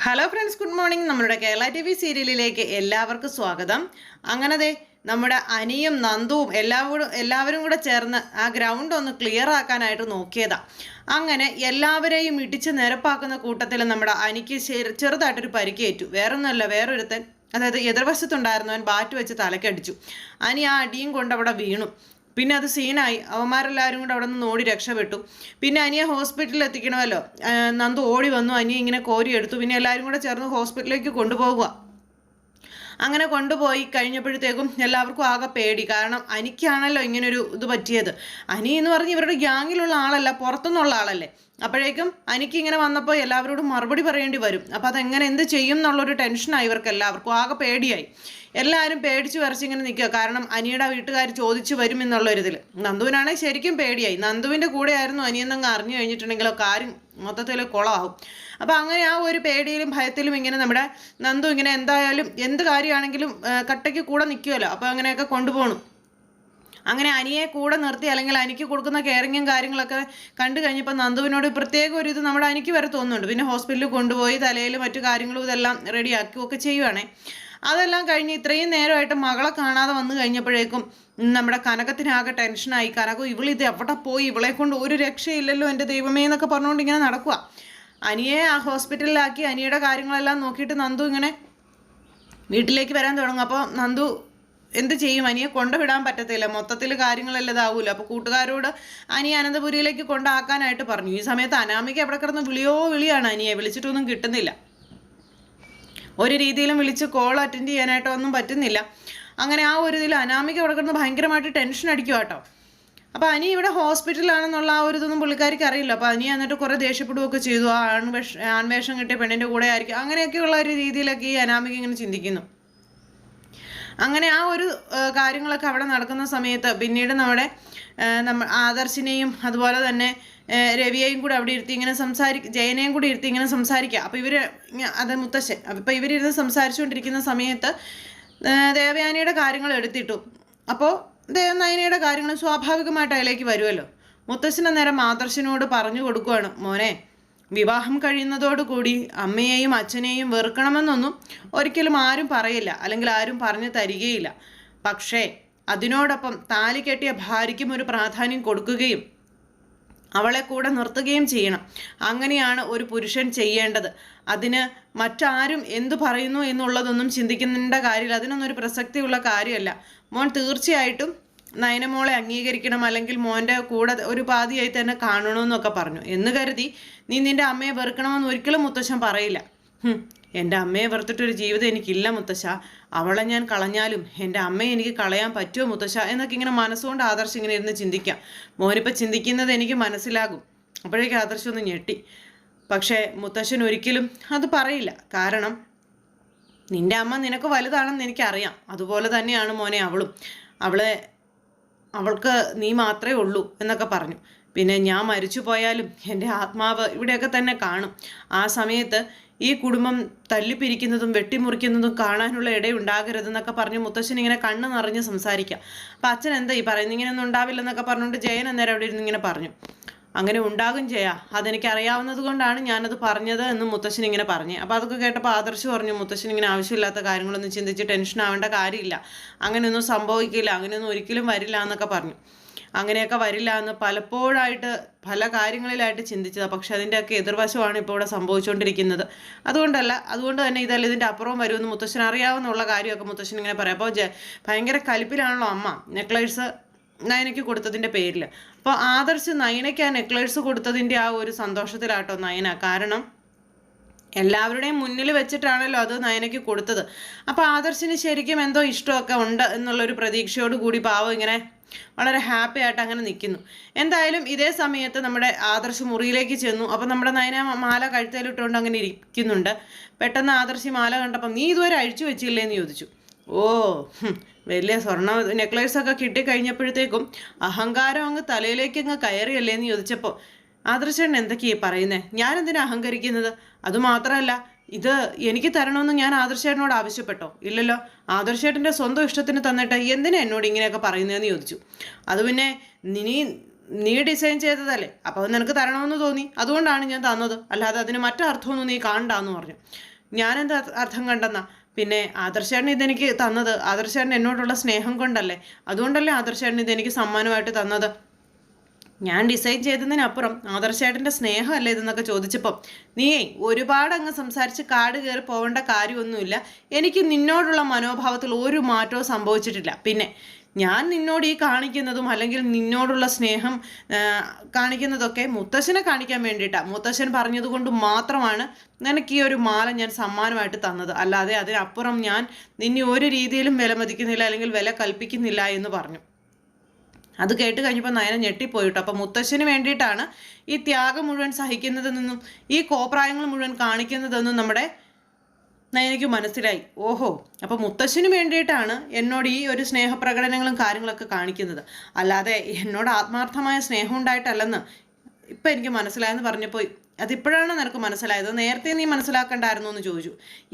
Hello friends, good morning. നമ്മുടെ Kerala T V സീരിയലിലേക്ക് എല്ലാവർക്കും സ്വാഗതം. അങ്ങനെ നമ്മുടെ അനിയും നന്ദുവും എല്ലാവരും കൂടെ ചേർന്ന് ആ ഗ്രൗണ്ട് ഒന്ന് ക്ലിയർ ആക്കാനായിട്ട് നോക്കിയതാ. അങ്ങനെ എല്ലാവരെയും ഇടിച്ച് നിരപ്പാക്കുന്ന കൂട്ടത്തിൽ നമ്മുടെ അനിക്ക് ചെറുതായിട്ടൊരു പരിക്കേറ്റു. വേറൊന്നുമല്ല, വേറൊരുത്തൻ, അതായത് എതിർവശത്തുണ്ടായിരുന്നവൻ ബാറ്റ് വെച്ച് തലക്കടിച്ചു. അനി ആ അടിയും കൊണ്ട് അവിടെ വീണു. പിന്നെ അത് സീനായി. അവന്മാരെല്ലാവരും കൂടെ അവിടെ നിന്ന് ഓടി രക്ഷപ്പെട്ടു. പിന്നെ അനിയെ ഹോസ്പിറ്റലിൽ എത്തിക്കണമല്ലോ. നന്ദു ഓടി വന്നു, അനിയെ ഇങ്ങനെ കോരിയെടുത്തു. പിന്നെ എല്ലാവരും കൂടെ ചേർന്ന് ഹോസ്പിറ്റലിലേക്ക് കൊണ്ടുപോകുക. അങ്ങനെ കൊണ്ടുപോയി കഴിഞ്ഞപ്പോഴത്തേക്കും എല്ലാവർക്കും ആകെ പേടി. കാരണം അനിക്കാണല്ലോ ഇങ്ങനൊരു ഇത് പറ്റിയത്. അനി എന്ന് പറഞ്ഞ് ഇവരുടെ ഗ്യാങ്ങിലുള്ള ആളല്ല, പുറത്തുനിന്നുള്ള ആളല്ലേ. അപ്പോഴേക്കും അനിക്ക് ഇങ്ങനെ വന്നപ്പോൾ എല്ലാവരോടും മറുപടി പറയേണ്ടി വരും. അപ്പം അതെങ്ങനെ എന്ത് ചെയ്യും എന്നുള്ളൊരു ടെൻഷനായി ഇവർക്ക് എല്ലാവർക്കും. ആകെ പേടിയായി. എല്ലാവരും പേടിച്ച് വരച്ചിങ്ങനെ നിൽക്കുക. കാരണം അനിയുടെ വീട്ടുകാർ ചോദിച്ചു വരും എന്നുള്ളൊരിതിൽ. നന്ദുവിനാണെങ്കിൽ ശരിക്കും പേടിയായി. നന്ദുവിൻ്റെ കൂടെ ആയിരുന്നു അനിയെന്നങ്ങ് അറിഞ്ഞു കഴിഞ്ഞിട്ടുണ്ടെങ്കിലോ കാര്യം മൊത്തത്തിൽ കുളമാവും. അപ്പം അങ്ങനെ ആ ഒരു പേടിയിലും ഭയത്തിലും ഇങ്ങനെ നമ്മുടെ നന്ദു ഇങ്ങനെ എന്തായാലും എന്ത് കാര്യമാണെങ്കിലും കട്ടയ്ക്ക് കൂടെ നിൽക്കുമല്ലോ. അപ്പോൾ അങ്ങനെയൊക്കെ കൊണ്ടുപോകണം. അങ്ങനെ അനിയെ കൂടെ നിർത്തി, അല്ലെങ്കിൽ അനിക്ക് കൊടുക്കുന്ന കെയറിങ്ങും കാര്യങ്ങളൊക്കെ കണ്ടു കഴിഞ്ഞപ്പോൾ നന്ദുവിനോട് പ്രത്യേക ഒരു ഇത് നമ്മുടെ അനിക്ക് വരെ തോന്നുന്നുണ്ട്. പിന്നെ ഹോസ്പിറ്റലിൽ കൊണ്ടുപോയി തലയിൽ മറ്റു കാര്യങ്ങളും ഇതെല്ലാം റെഡിയാക്കുകയൊക്കെ ചെയ്യുവാണേ. അതെല്ലാം കഴിഞ്ഞ് ഇത്രയും നേരമായിട്ട് മകളെ കാണാതെ വന്നു കഴിഞ്ഞപ്പോഴേക്കും നമ്മുടെ കനകത്തിനാകെ ടെൻഷനായി. കനകം ഇവളിത് എവിടെ പോയി, ഇവളെ കൊണ്ട് ഒരു രക്ഷയില്ലല്ലോ എൻ്റെ ദൈവമേ എന്നൊക്കെ പറഞ്ഞുകൊണ്ട് ഇങ്ങനെ നടക്കുക. അനിയെ ആ ഹോസ്പിറ്റലിലാക്കി അനിയുടെ കാര്യങ്ങളെല്ലാം നോക്കിയിട്ട് നന്ദു ഇങ്ങനെ വീട്ടിലേക്ക് വരാൻ തുടങ്ങും. അപ്പോൾ നന്ദു എന്ത് ചെയ്യും? അനിയെ കൊണ്ടുവിടാൻ പറ്റത്തില്ല, മൊത്തത്തിൽ കാര്യങ്ങളെല്ലാം ഇതാവൂല. അപ്പോൾ കൂട്ടുകാരോട് അനിയെ അനന്തപുരിയിലേക്ക് കൊണ്ടാക്കാനായിട്ട് പറഞ്ഞു. ഈ സമയത്ത് അനാമിക എവിടെ കിടന്ന് വിളിയാണ്. അനിയെ വിളിച്ചിട്ടൊന്നും കിട്ടുന്നില്ല. ഒരു രീതിയിലും വിളിച്ച് കോൾ അറ്റൻഡ് ചെയ്യാനായിട്ടോ ഒന്നും പറ്റുന്നില്ല. അങ്ങനെ ആ ഒരു ഇതിൽ അനാമിക അവിടെ കിടന്ന് ഭയങ്കരമായിട്ട് ടെൻഷൻ അടിക്കുക കേട്ടോ. അപ്പോൾ അനി ഇവിടെ ഹോസ്പിറ്റലാണെന്നുള്ള ആ ഒരു ഇതൊന്നും പുള്ളിക്കാരിക്ക് അറിയില്ല. അപ്പോൾ അനി എന്നിട്ട് കുറേ ദേഷ്യപ്പെടുകയൊക്കെ ചെയ്തു. ആ ആൺവേഷം കിട്ടിയ പെണ്ണിൻ്റെ കൂടെ ആയിരിക്കും, അങ്ങനെയൊക്കെയുള്ള ഒരു രീതിയിലൊക്കെ ഈ അനാമിക ഇങ്ങനെ ചിന്തിക്കുന്നു. അങ്ങനെ ആ ഒരു കാര്യങ്ങളൊക്കെ അവിടെ നടക്കുന്ന സമയത്ത് പിന്നീട് ആദർശിനെയും അതുപോലെ തന്നെ രവിയെയും കൂടെ അവിടെ ഇരുത്തി ഇങ്ങനെ ജയനെയും കൂടി ഇരുത്തി ഇങ്ങനെ സംസാരിക്കുക. അപ്പോൾ ഇവർ അത് മുത്തശ്ശൻ, അപ്പോൾ ഇവരിരുന്ന് സംസാരിച്ചുകൊണ്ടിരിക്കുന്ന സമയത്ത് ദേവയാനിയുടെ കാര്യങ്ങൾ എടുത്തിട്ടു. അപ്പോൾ ദേവനായനിയുടെ കാര്യങ്ങൾ സ്വാഭാവികമായിട്ട് അതിലേക്ക് വരുമല്ലോ. മുത്തശ്ശൻ അന്നേരം ആദർശിനോട് പറഞ്ഞു കൊടുക്കുകയാണ്, മോനെ, വിവാഹം കഴിയുന്നതോടുകൂടി അമ്മയെയും അച്ഛനെയും വെറുക്കണമെന്നൊന്നും ഒരിക്കലും ആരും പറയില്ല, അല്ലെങ്കിൽ ആരും പറഞ്ഞു തരികയില്ല. പക്ഷേ അതിനോടൊപ്പം താലി കെട്ടിയ ഭാര്യയ്ക്കും ഒരു പ്രാധാന്യം കൊടുക്കുകയും അവളെ കൂടെ നിർത്തുകയും ചെയ്യണം. അങ്ങനെയാണ് ഒരു പുരുഷൻ ചെയ്യേണ്ടത്. അതിന് മറ്റാരും എന്തു പറയുന്നു എന്നുള്ളതൊന്നും ചിന്തിക്കേണ്ട കാര്യമില്ല. അതിനൊന്നും ഒരു പ്രസക്തിയുള്ള കാര്യമല്ല. മോൻ തീർച്ചയായിട്ടും നയനമോളെ അംഗീകരിക്കണം, അല്ലെങ്കിൽ മോൻ്റെ കൂടെ ഒരു പാതിയായി തന്നെ കാണണമെന്നൊക്കെ പറഞ്ഞു. എന്ന് കരുതി നീ നിൻ്റെ അമ്മയെ വെറുക്കണമെന്ന് ഒരിക്കലും മുത്തശ്ശൻ പറയില്ല. എൻ്റെ അമ്മയെ വെറുത്തിട്ടൊരു ജീവിതം എനിക്കില്ല മുത്തശ്ശ. അവളെ ഞാൻ കളഞ്ഞാലും എൻ്റെ അമ്മയെ എനിക്ക് കളയാൻ പറ്റുമോ മുത്തശ്ശ എന്നൊക്കെ ഇങ്ങനെ മനസ്സുകൊണ്ട് ആദർശം ഇങ്ങനെ ഇരുന്ന് ചിന്തിക്കാം. മോനിപ്പോൾ ചിന്തിക്കുന്നത് എനിക്ക് മനസ്സിലാകും. അപ്പോഴേക്കും ആദർശം ഒന്ന് ഞെട്ടി. പക്ഷേ മുത്തശ്ശൻ ഒരിക്കലും അത് പറയില്ല. കാരണം നിൻ്റെ അമ്മ നിനക്ക് വലുതാണെന്ന് എനിക്കറിയാം. അതുപോലെ തന്നെയാണ് മോനെ അവളും. അവൾക്ക് നീ മാത്രമേ ഉള്ളൂ എന്നൊക്കെ പറഞ്ഞു. പിന്നെ ഞാൻ മരിച്ചു പോയാലും എൻ്റെ ആത്മാവ് ഇവിടെയൊക്കെ തന്നെ കാണും. ആ സമയത്ത് ഈ കുടുംബം തല്ലിപ്പിരിക്കുന്നതും വെട്ടിമുറിക്കുന്നതും കാണാനുള്ള ഇടയുണ്ടാകരുതെന്നൊക്കെ പറഞ്ഞ് മുത്തശ്ശൻ ഇങ്ങനെ കണ്ണ് നിറഞ്ഞ് സംസാരിക്കുക. അപ്പം അച്ഛൻ എന്താ ഈ പറയുന്നത്, ഇങ്ങനെയൊന്നും ഉണ്ടാവില്ലെന്നൊക്കെ പറഞ്ഞുകൊണ്ട് ജയൻ അന്നേരം അവിടെ ഇരുന്ന് ഇങ്ങനെ പറഞ്ഞു. അങ്ങനെ ഉണ്ടാകും അതെനിക്ക് അറിയാവുന്നത് കൊണ്ടാണ് ഞാനത് പറഞ്ഞത് എന്ന് മുത്തശ്ശൻ ഇങ്ങനെ പറഞ്ഞു. അപ്പോൾ അതൊക്കെ കേട്ടപ്പോൾ ആദർശ് പറഞ്ഞു, മുത്തശ്ശൻ ഇങ്ങനെ ആവശ്യമില്ലാത്ത കാര്യങ്ങളൊന്നും ചിന്തിച്ച് ടെൻഷൻ ആവേണ്ട കാര്യമില്ല, അങ്ങനെയൊന്നും സംഭവിക്കില്ല, അങ്ങനെയൊന്നും ഒരിക്കലും വരില്ല എന്നൊക്കെ പറഞ്ഞു. അങ്ങനെയൊക്കെ വരില്ല എന്ന് പലപ്പോഴായിട്ട് പല കാര്യങ്ങളിലായിട്ട് ചിന്തിച്ചതാണ്. പക്ഷെ അതിൻ്റെയൊക്കെ എതിർവശമാണ് ഇപ്പോൾ ഇവിടെ സംഭവിച്ചുകൊണ്ടിരിക്കുന്നത്. അതുകൊണ്ട് തന്നെ ഇതല്ല, ഇതിൻ്റെ അപ്പുറം വരുമെന്ന് മുത്തശ്ശൻ അറിയാവുന്നുള്ള കാര്യമൊക്കെ മുത്തശ്ശൻ ഇങ്ങനെ പറയാം. അപ്പോൾ ഭയങ്കര കലിപ്പിലാണല്ലോ അമ്മ നെക്ലേസ് നയനയ്ക്ക് കൊടുത്തതിൻ്റെ പേരിൽ. അപ്പോൾ ആദർശ് നയനയ്ക്ക് ആ നെക്ലേസ് കൊടുത്തതിൻ്റെ ആ ഒരു സന്തോഷത്തിലാട്ടോ നയന. കാരണം എല്ലാവരുടെയും മുന്നിൽ വെച്ചിട്ടാണല്ലോ അത് നയനയ്ക്ക് കൊടുത്തത്. അപ്പോൾ ആദർശിന് ശരിക്കും എന്തോ ഇഷ്ടമൊക്കെ ഉണ്ട് എന്നുള്ളൊരു പ്രതീക്ഷയോട് കൂടി പാവം ഇങ്ങനെ വളരെ ഹാപ്പി ആയിട്ട് അങ്ങനെ നിൽക്കുന്നു. എന്തായാലും ഇതേ സമയത്ത് നമ്മുടെ ആദർശ് മുറിയിലേക്ക് ചെന്നു. അപ്പം നമ്മുടെ നയന മാല കഴുത്തേലിട്ടുകൊണ്ട് അങ്ങനെ ഇരിക്കുന്നുണ്ട്. പെട്ടെന്ന് ആദർശി മാല കണ്ടപ്പം നീ ഇതുവരെ അഴിച്ചു വെച്ചില്ലേന്ന് ചോദിച്ചു. ഓ, വലിയ സ്വർണ്ണ നെക്ലേസൊക്കെ കിട്ടിക്കഴിഞ്ഞപ്പോഴത്തേക്കും അഹങ്കാരം അങ്ങ് തലയിലേക്ക് അങ്ങ് കയറിയല്ലേന്ന് ചോദിച്ചപ്പോൾ ആദർശേട്ടൻ എന്തൊക്കെയാ പറയുന്നത്? ഞാനെന്തിനാ അഹങ്കരിക്കുന്നത്? അതുമാത്രമല്ല, ഇത് എനിക്ക് തരണമെന്ന് ഞാൻ ആദർശേട്ടനോട് ആവശ്യപ്പെട്ടോ? ഇല്ലല്ലോ. ആദർശേട്ടൻ്റെ സ്വന്തം ഇഷ്ടത്തിന് തന്നിട്ട് എന്തിനാ എന്നോട് ഇങ്ങനെയൊക്കെ പറയുന്നതെന്ന് ചോദിച്ചു. അത് പിന്നെ നീ നീ ഡിസൈൻ ചെയ്തതല്ലേ, അപ്പോൾ നിനക്ക് തരണമെന്ന് തോന്നി, അതുകൊണ്ടാണ് ഞാൻ തന്നത്, അല്ലാതെ അതിന് മറ്റർത്ഥമൊന്നും നീ കാണണ്ടാന്ന് പറഞ്ഞു. ഞാനെന്താ അർത്ഥം കണ്ടെന്നാ? പിന്നെ ആദർശേട്ടൻ ഇതെനിക്ക് തന്നത് ആദർശേട്ടൻ എന്നോടുള്ള സ്നേഹം കൊണ്ടല്ലേ, അതുകൊണ്ടല്ലേ ആദർശേട്ടൻ ഇതെനിക്ക് സമ്മാനമായിട്ട് തന്നത്. ഞാൻ ഡിസൈൻ ചെയ്തതിനപ്പുറം ആദർശേട്ടൻ്റെ സ്നേഹമല്ലേ ഇതെന്നൊക്കെ ചോദിച്ചപ്പം, നീയേ ഒരുപാട് അങ്ങ് സംസാരിച്ച് കാട് കയറി പോകേണ്ട കാര്യമൊന്നുമില്ല. എനിക്ക് നിന്നോടുള്ള മനോഭാവത്തിൽ ഒരു മാറ്റവും സംഭവിച്ചിട്ടില്ല. പിന്നെ ഞാൻ നിന്നോട് ഈ കാണിക്കുന്നതും അല്ലെങ്കിൽ നിന്നോടുള്ള സ്നേഹം കാണിക്കുന്നതൊക്കെ മുത്തശ്ശനെ കാണിക്കാൻ വേണ്ടിയിട്ടാണ്. മുത്തശ്ശൻ പറഞ്ഞതുകൊണ്ട് മാത്രമാണ് നിനക്ക് ഈ ഒരു മാല ഞാൻ സമ്മാനമായിട്ട് തന്നത്, അല്ലാതെ അതിനപ്പുറം ഞാൻ നിന്നെ ഒരു രീതിയിലും വിലമതിക്കുന്നില്ല അല്ലെങ്കിൽ വില കൽപ്പിക്കുന്നില്ല എന്ന് പറഞ്ഞു. അത് കേട്ട് കഴിഞ്ഞപ്പോൾ നയന ഞെട്ടിപ്പോയിട്ടോ. അപ്പം മുത്തശ്ശന് വേണ്ടിയിട്ടാണ് ഈ ത്യാഗം മുഴുവൻ സഹിക്കുന്നതെന്നും ഈ കോപ്രായങ്ങൾ മുഴുവൻ കാണിക്കുന്നതെന്നും നമ്മുടെ നയനയ്ക്ക് മനസ്സിലായി. ഓഹോ, അപ്പം മുത്തശ്ശന് വേണ്ടിയിട്ടാണ് എന്നോട് ഈ ഒരു സ്നേഹപ്രകടനങ്ങളും കാര്യങ്ങളൊക്കെ കാണിക്കുന്നത്, അല്ലാതെ എന്നോട് ആത്മാർത്ഥമായ സ്നേഹം ഉണ്ടായിട്ടല്ലെന്ന് ഇപ്പം എനിക്ക് മനസ്സിലായെന്ന് പറഞ്ഞപ്പോൾ, അതിപ്പോഴാണ് നിനക്ക് മനസ്സിലായത്, നേരത്തെ നീ മനസ്സിലാക്കണ്ടായിരുന്നു എന്ന് ചോദിച്ചു.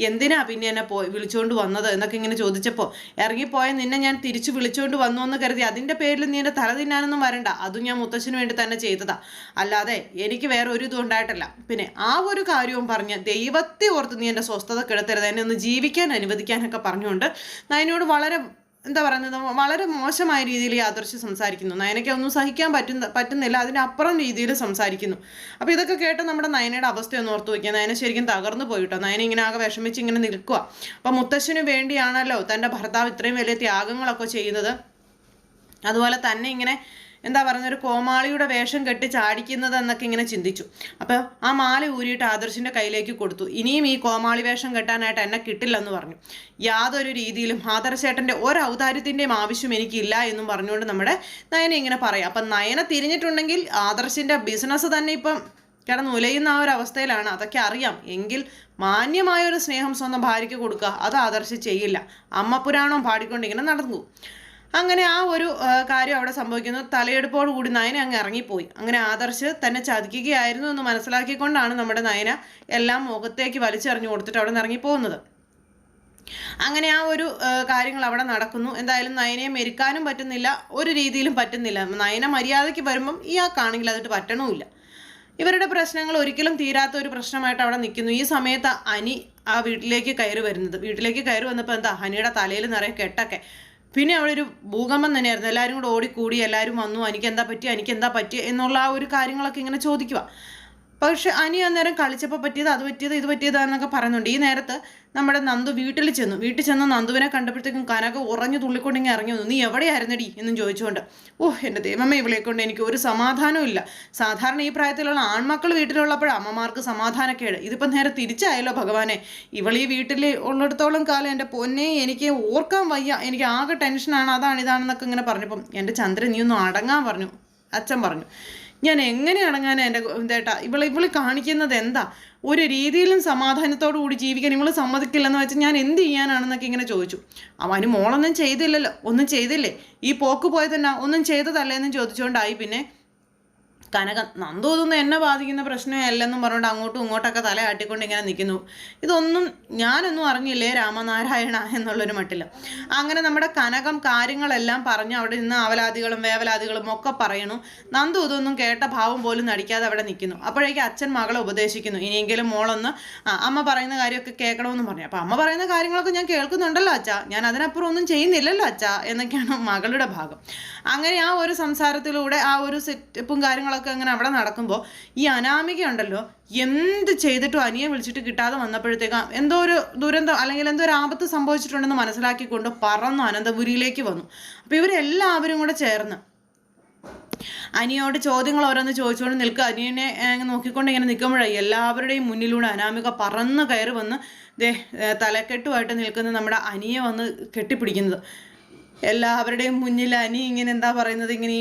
എന്തിനാ പിന്നെ എന്നെ വിളിച്ചുകൊണ്ട് വന്നത് എന്നൊക്കെ ഇങ്ങനെ ചോദിച്ചപ്പോൾ, ഇറങ്ങിപ്പോയ നിന്നെ ഞാൻ തിരിച്ചു വിളിച്ചുകൊണ്ട് വന്നു എന്ന് കരുതി അതിൻ്റെ പേരിൽ നീ എൻ്റെ തല തിന്നാനൊന്നും വരണ്ട, അതും ഞാൻ മുത്തശ്ശന് വേണ്ടി തന്നെ ചെയ്തതാ, അല്ലാതെ എനിക്ക് വേറെ ഒരു ഇതും ഉണ്ടായിട്ടില്ല. പിന്നെ ആ ഒരു കാര്യവും പറഞ്ഞ് ദൈവത്തെ ഓർത്ത് നീ എൻ്റെ സ്വസ്ഥത കിടത്തരുത്, എന്നെ ഒന്ന് ജീവിക്കാൻ അനുവദിക്കാനൊക്കെ പറഞ്ഞുകൊണ്ട് നയനോട് വളരെ എന്താ പറയുന്നത്, വളരെ മോശമായ രീതിയിൽ ആദർശ് സംസാരിക്കുന്നു. നയനയ്ക്ക് ഒന്നും സഹിക്കാൻ പറ്റുന്നില്ല, അതിനപ്പുറം രീതിയിൽ സംസാരിക്കുന്നു. അപ്പോൾ ഇതൊക്കെ കേട്ട് നമ്മുടെ നയനയുടെ അവസ്ഥയൊന്ന് ഓർത്ത് വയ്ക്കുക. നയന ശരിക്കും തകർന്നു പോയിട്ടോ. നയന ഇങ്ങനെ ആകെ വിഷമിച്ച് ഇങ്ങനെ നിൽക്കുക. അപ്പോൾ മുത്തശ്ശന് വേണ്ടിയാണല്ലോ തൻ്റെ ഭർത്താവ് ഇത്രയും വലിയ ത്യാഗങ്ങളൊക്കെ ചെയ്യുന്നത്, അതുപോലെ തന്നെ ഇങ്ങനെ എന്താ പറയുന്ന ഒരു കോമാളിയുടെ വേഷം കെട്ടി ചാടിക്കുന്നത് എന്നൊക്കെ ഇങ്ങനെ ചിന്തിച്ചു. അപ്പോൾ ആ മാല ഊരിയിട്ട് ആദർശിൻ്റെ കയ്യിലേക്ക് കൊടുത്തു. ഇനിയും ഈ കോമാളി വേഷം കെട്ടാനായിട്ട് എന്നെ കിട്ടില്ലെന്ന് പറഞ്ഞു. യാതൊരു രീതിയിലും ആദർശേട്ടൻ്റെ ഒരു ഔദാര്യത്തിൻ്റെയും ആവശ്യം എനിക്കില്ല എന്നും പറഞ്ഞുകൊണ്ട് നമ്മുടെ നയന ഇങ്ങനെ പറയാം. അപ്പം നയന തിരിഞ്ഞിട്ടുണ്ടെങ്കിൽ ആദർശിൻ്റെ ബിസിനസ് തന്നെ ഇപ്പം കിടന്നുലയുന്ന ആ ഒരു അവസ്ഥയിലാണ്. അതൊക്കെ അറിയാം, എങ്കിൽ മാന്യമായൊരു സ്നേഹം സ്വന്തം ഭാര്യയ്ക്ക് കൊടുക്കുക, അത് ആദർശ് ചെയ്യില്ല. അമ്മ പുരാണം പാടിക്കൊണ്ട് ഇങ്ങനെ നടന്നു. അങ്ങനെ ആ ഒരു കാര്യം അവിടെ സംഭവിക്കുന്നു. തലയെടുപ്പോട് കൂടി നയന അങ്ങ് ഇറങ്ങിപ്പോയി. അങ്ങനെ ആദർശ് തന്നെ ചതിക്കുകയായിരുന്നു എന്ന് മനസ്സിലാക്കിക്കൊണ്ടാണ് നമ്മുടെ നയന എല്ലാം മുഖത്തേക്ക് വലിച്ചെറിഞ്ഞു കൊടുത്തിട്ട് അവിടെ നിന്ന് ഇറങ്ങിപ്പോകുന്നത്. അങ്ങനെ ആ ഒരു കാര്യങ്ങൾ അവിടെ നടക്കുന്നു. എന്തായാലും നയനയെ മെരുക്കാനും പറ്റുന്നില്ല, ഒരു രീതിയിലും പറ്റുന്നില്ല. നയന മര്യാദയ്ക്ക് വരുമ്പം ഇയാൾക്കാണെങ്കിൽ അതിട്ട് പറ്റണമില്ല. ഇവരുടെ പ്രശ്നങ്ങൾ ഒരിക്കലും തീരാത്ത ഒരു പ്രശ്നമായിട്ട് അവിടെ നിൽക്കുന്നു. ഈ സമയത്ത് അനി ആ വീട്ടിലേക്ക് കയറി വരുന്നത്. വീട്ടിലേക്ക് കയറി വന്നപ്പോൾ എന്താ, ഹനിയുടെ തലയിൽ നിറയെ കെട്ടൊക്കെ. പിന്നെ അവിടെ ഒരു ഭൂകമ്പം തന്നെയായിരുന്നു. എല്ലാവരും കൂടെ ഓടിക്കൂടി എല്ലാവരും വന്നു, എനിക്കെന്താ പറ്റി എന്നുള്ള ആ ഒരു കാര്യങ്ങളൊക്കെ ഇങ്ങനെ ചോദിക്കുക. പക്ഷെ അനി അന്നേരം കളിച്ചപ്പോൾ പറ്റിയത് അത് പറ്റിയത് ഇത് പറ്റിയതാന്നൊക്കെ പറയുന്നുണ്ട്. ഈ നേരത്ത് നമ്മുടെ നന്ദു വീട്ടിൽ ചെന്ന് നന്ദുവിനെ കണ്ടപ്പോഴത്തേക്കും കനക ഉറഞ്ഞു തുള്ളിക്കൊണ്ടിങ്ങനെ ഇറങ്ങി വന്നു. നീ എവിടെയായിരുന്നടി എന്നും ചോദിച്ചുകൊണ്ട്. എൻ്റെ ദൈവമേ, ഇവളെ കൊണ്ട് എനിക്ക് ഒരു സമാധാനവും ഇല്ല. സാധാരണ ഈ പ്രായത്തിലുള്ള ആൺമക്കൾ വീട്ടിലുള്ളപ്പോഴാണ് അമ്മമാർക്ക് സമാധാനക്കേട്. ഇതിപ്പം നേരെ തിരിച്ചായല്ലോ ഭഗവാനെ. ഇവൾ ഈ വീട്ടിൽ ഉള്ളിടത്തോളം കാലം എൻ്റെ പൊന്നെ എനിക്ക് ഓർക്കാൻ വയ്യ, എനിക്ക് ആകെ ടെൻഷനാണ്, ഇതാണെന്നൊക്കെ ഇങ്ങനെ പറഞ്ഞപ്പം എൻ്റെ ചന്ദ്രൻ നീ ഒന്ന് അടങ്ങാൻ പറഞ്ഞു. അച്ഛൻ പറഞ്ഞു, ഞാൻ എങ്ങനെ അടങ്ങാനാ എൻ്റെ ഇതേട്ടാ, ഇവള് കാണിക്കുന്നത് എന്താ, ഒരു രീതിയിലും സമാധാനത്തോടു കൂടി ജീവിക്കാൻ ഇവള് സമ്മതിക്കില്ലെന്ന് വെച്ചാൽ ഞാൻ എന്ത് ചെയ്യാനാണെന്നൊക്കെ ഇങ്ങനെ ചോദിച്ചു. അവന് മോളൊന്നും ചെയ്തില്ലല്ലോ, ഒന്നും ചെയ്തില്ലേ, ഈ പോക്ക് പോയതെന്നാ, ഒന്നും ചെയ്തതല്ലേന്നും ചോദിച്ചുകൊണ്ടായി. പിന്നെ കനക നന്ദു ഇതൊന്നും എന്നെ ബാധിക്കുന്ന പ്രശ്നമേ അല്ലെന്നും പറഞ്ഞുകൊണ്ട് അങ്ങോട്ടും ഇങ്ങോട്ടൊക്കെ തലയാട്ടിക്കൊണ്ട് ഇങ്ങനെ നിൽക്കുന്നു. ഇതൊന്നും ഞാനൊന്നും അറിഞ്ഞില്ലേ രാമനാരായണ എന്നുള്ളൊരു മട്ടില്ല. അങ്ങനെ നമ്മുടെ കനകം കാര്യങ്ങളെല്ലാം പറഞ്ഞ് അവിടെ നിന്ന് ആവലാദികളും വേവലാദികളും ഒക്കെ പറയണു. നന്ദു ഇതൊന്നും കേട്ട ഭാവം പോലും നടിക്കാതെ അവിടെ നിൽക്കുന്നു. അപ്പോഴേക്കും അച്ഛൻ മകളെ ഉപദേശിക്കുന്നു, ഇനിയെങ്കിലും മോളൊന്ന് അമ്മ പറയുന്ന കാര്യമൊക്കെ കേൾക്കണമെന്ന് പറഞ്ഞു. അപ്പോൾ അമ്മ പറയുന്ന കാര്യങ്ങളൊക്കെ ഞാൻ കേൾക്കുന്നുണ്ടല്ലോ അച്ഛാ, ഞാൻ അതിനപ്പുറം ഒന്നും ചെയ്യുന്നില്ലല്ലോ അച്ഛാ എന്നൊക്കെയാണ് മകളുടെ ഭാഗം. അങ്ങനെ ആ ഒരു സംസാരത്തിലൂടെ ആ ഒരു സെറ്റപ്പും കാര്യങ്ങളൊക്കെ അങ്ങനെ അവിടെ നടക്കുമ്പോൾ ഈ അനാമിക ഉണ്ടല്ലോ, എന്ത് ചെയ്തിട്ടും അനിയെ വിളിച്ചിട്ട് കിട്ടാതെ വന്നപ്പോഴത്തേക്കും എന്തോ ഒരു ദുരന്തം അല്ലെങ്കിൽ എന്തോ ഒരു ആപത്ത് സംഭവിച്ചിട്ടുണ്ടെന്ന് മനസ്സിലാക്കിക്കൊണ്ട് പറന്നു അനന്തപുരിയിലേക്ക് വന്നു. അപ്പോൾ ഇവരെല്ലാവരും കൂടെ ചേർന്ന് അനിയോട് ചോദ്യങ്ങൾ ഓരോന്ന് ചോദിച്ചുകൊണ്ട് നിൽക്കുക. അനിയനെ നോക്കിക്കൊണ്ട് ഇങ്ങനെ നിൽക്കുമ്പോഴായി എല്ലാവരുടെയും മുന്നിലൂടെ അനാമിക പറന്ന് കയറി വന്ന് തലക്കെട്ടുമായിട്ട് നിൽക്കുന്ന നമ്മുടെ അനിയെ വന്ന് കെട്ടിപ്പിടിക്കുന്നത്. എല്ലാവരുടെയും മുന്നിൽ അനി ഇങ്ങനെ എന്താ പറയുന്നത്, ഇങ്ങനെ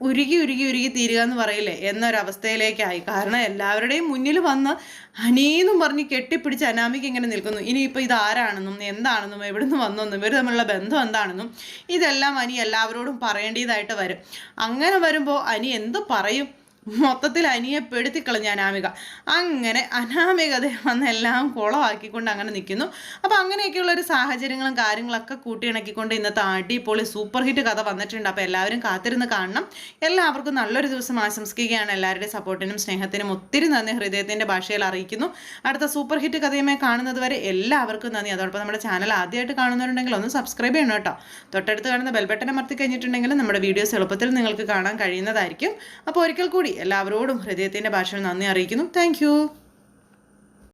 ഉരുകി തീരുക എന്ന് പറയില്ലേ എന്നൊരവസ്ഥയിലേക്കായി. കാരണം എല്ലാവരുടെയും മുന്നിൽ വന്ന് അനീന്നും പറഞ്ഞ് കെട്ടിപ്പിടിച്ച് അനാമിക ഇങ്ങനെ നിൽക്കുന്നു. ഇനിയിപ്പോൾ ഇതാരാണെന്നും എന്താണെന്നും എവിടെ നിന്ന് വന്നെന്നും ഇവർ തമ്മിലുള്ള ബന്ധം എന്താണെന്നും ഇതെല്ലാം അനി എല്ലാവരോടും പറയേണ്ടതായിട്ട് വരും. അങ്ങനെ വരുമ്പോൾ അനി എന്ത് പറയും? മൊത്തത്തിൽ അനിയെ പെടുത്തിക്കളഞ്ഞ അനാമിക. അങ്ങനെ അനാമികത വന്ന് എല്ലാം കുളമാക്കിക്കൊണ്ട് അങ്ങനെ നിൽക്കുന്നു. അപ്പോൾ അങ്ങനെയൊക്കെയുള്ള ഒരു സാഹചര്യങ്ങളും കാര്യങ്ങളൊക്കെ കൂട്ടിയിണക്കിക്കൊണ്ട് ഇന്നത്തെ അടിപൊളി സൂപ്പർ ഹിറ്റ് കഥ വന്നിട്ടുണ്ട്. അപ്പോൾ എല്ലാവരും കാത്തിരുന്ന് കാണണം. എല്ലാവർക്കും നല്ലൊരു ദിവസം ആശംസിക്കുകയാണ്. എല്ലാവരുടെയും സപ്പോർട്ടിനും സ്നേഹത്തിനും ഒത്തിരി നന്ദി ഹൃദയത്തിൻ്റെ ഭാഷയിൽ അറിയിക്കുന്നു. അടുത്ത സൂപ്പർ ഹിറ്റ് കഥയുമായി കാണുന്നത് വരെ എല്ലാവർക്കും നന്ദി. അതോടൊപ്പം നമ്മുടെ ചാനൽ ആദ്യമായിട്ട് കാണുന്നവരുണ്ടെങ്കിൽ ഒന്ന് സബ്സ്ക്രൈബ് ചെയ്യണം കേട്ടോ. തൊട്ടടുത്ത് കാണുന്ന ബെൽ ബട്ടൺ അമർത്തി കഴിഞ്ഞിട്ടുണ്ടെങ്കിൽ നമ്മുടെ വീഡിയോസ് എളുപ്പത്തിൽ നിങ്ങൾക്ക് കാണാൻ കഴിയുന്നതായിരിക്കും. അപ്പോൾ ഒരിക്കൽ കൂടി എല്ലാവരോടും ഹൃദയത്തിൻ്റെ ഭാഷയിൽ നന്ദി അറിയിക്കുന്നു. താങ്ക്